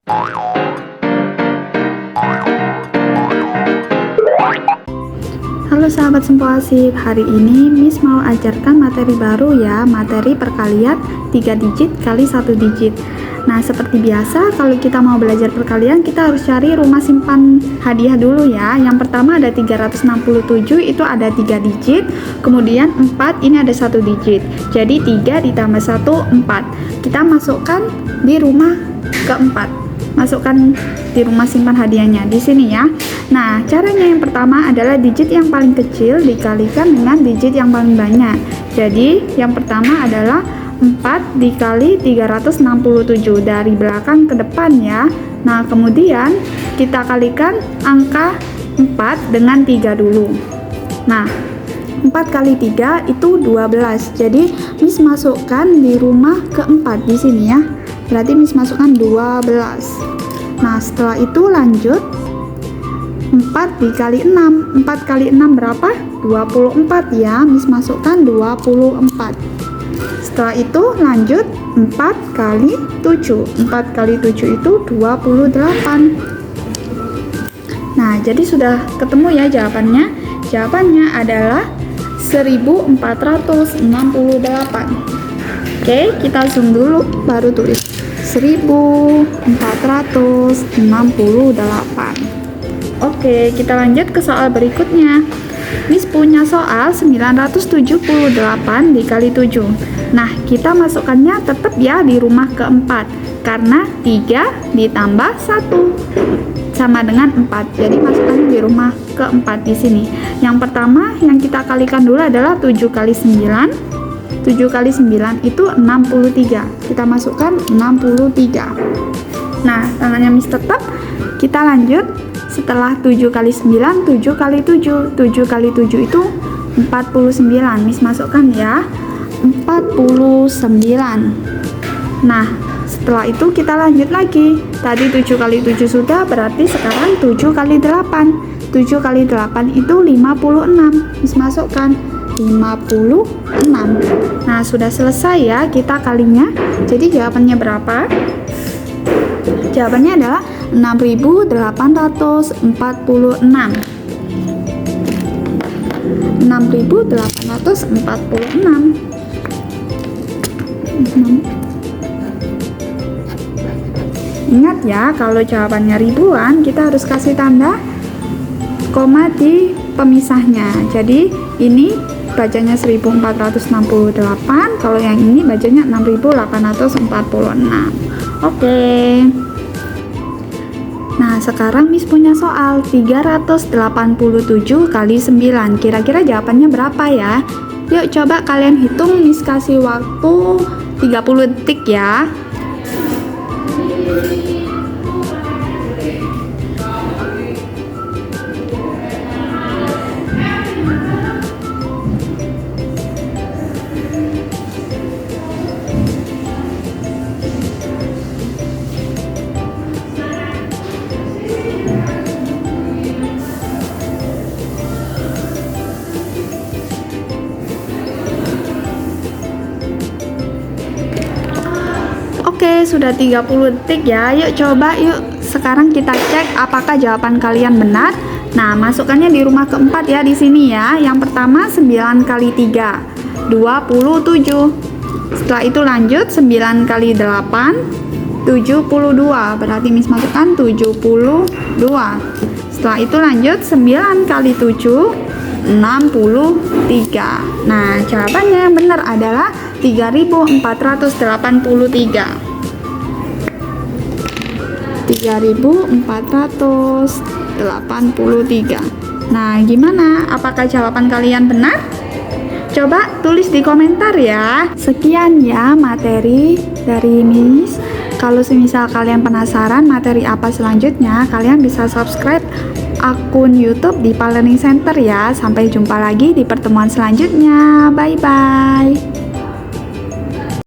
Halo sahabat Sempoasip, hari ini Miss mau ajarkan materi baru ya, materi perkalian 3 digit kali 1 digit. Nah, seperti biasa kalau kita mau belajar perkalian kita harus cari rumah simpan hadiah dulu ya. Yang pertama ada 367, itu ada 3 digit, kemudian 4 ini ada 1 digit. Jadi 3 ditambah 1 4. Kita masukkan di rumah keempat. Masukkan di rumah simpan hadiahnya di sini ya. Nah, caranya yang pertama adalah digit yang paling kecil dikalikan dengan digit yang paling banyak. Jadi, yang pertama adalah 4 dikali 367 dari belakang ke depan ya. Nah, kemudian kita kalikan angka 4 dengan 3 dulu. Nah, 4 kali 3 itu 12. Jadi, Miss masukkan di rumah keempat di sini ya. Berarti Miss masukkan 12. Nah, setelah itu lanjut 4 dikali 6. 4 kali 6 berapa? 24 ya. Miss masukkan 24. Setelah itu lanjut 4 kali 7. 4 kali 7 itu 28. Nah, jadi sudah ketemu ya jawabannya. Jawabannya adalah 1468. Oke, kita zoom dulu baru tulis 1468. Oke, kita lanjut ke soal berikutnya. Miss punya soal 978 dikali 7. Nah, kita masukkannya tetap ya di rumah keempat, karena 3 ditambah 1 sama dengan 4. Jadi masukkannya di rumah keempat di sini. Yang pertama yang kita kalikan dulu adalah 7 kali 9. 7 kali 9 itu 63. Kita masukkan 63. Nah, tangannya Miss tetap. Kita lanjut. Setelah 7 kali 9, 7 kali 7. 7 kali 7 itu 49. Miss masukkan ya. 49. Nah, setelah itu kita lanjut lagi. Tadi 7 kali 7 sudah, berarti sekarang 7 kali 8. 7 kali 8 itu 56. Miss masukkan 56. Nah, sudah selesai ya kita kalinya. Jadi jawabannya berapa? Jawabannya adalah 6846. 6846. Ingat ya, kalau jawabannya ribuan kita harus kasih tanda koma di pemisahnya. Jadi ini bacanya 1468, kalau yang ini bacanya 6846. Oke. Nah, sekarang Miss punya soal 387 kali 9. Kira-kira jawabannya berapa ya? Yuk coba kalian hitung. Miss kasih waktu 30 detik ya. Oke, sudah 30 detik ya. Yuk coba yuk. Sekarang kita cek apakah jawaban kalian benar. Nah, masukkannya di rumah keempat ya di sini ya. Yang pertama 9 kali 3, 27. Setelah itu lanjut 9 kali 8, 72. Berarti Miss masukkan 72. Setelah itu lanjut 9 kali 7, 63. Nah, jawabannya yang benar adalah 3483. 3483. Nah, gimana? Apakah jawaban kalian benar? Coba tulis di komentar ya. Sekian ya materi dari Miss. Kalau semisal kalian penasaran materi apa selanjutnya, kalian bisa subscribe akun YouTube di Learning Center ya. Sampai jumpa lagi di pertemuan selanjutnya. Bye bye.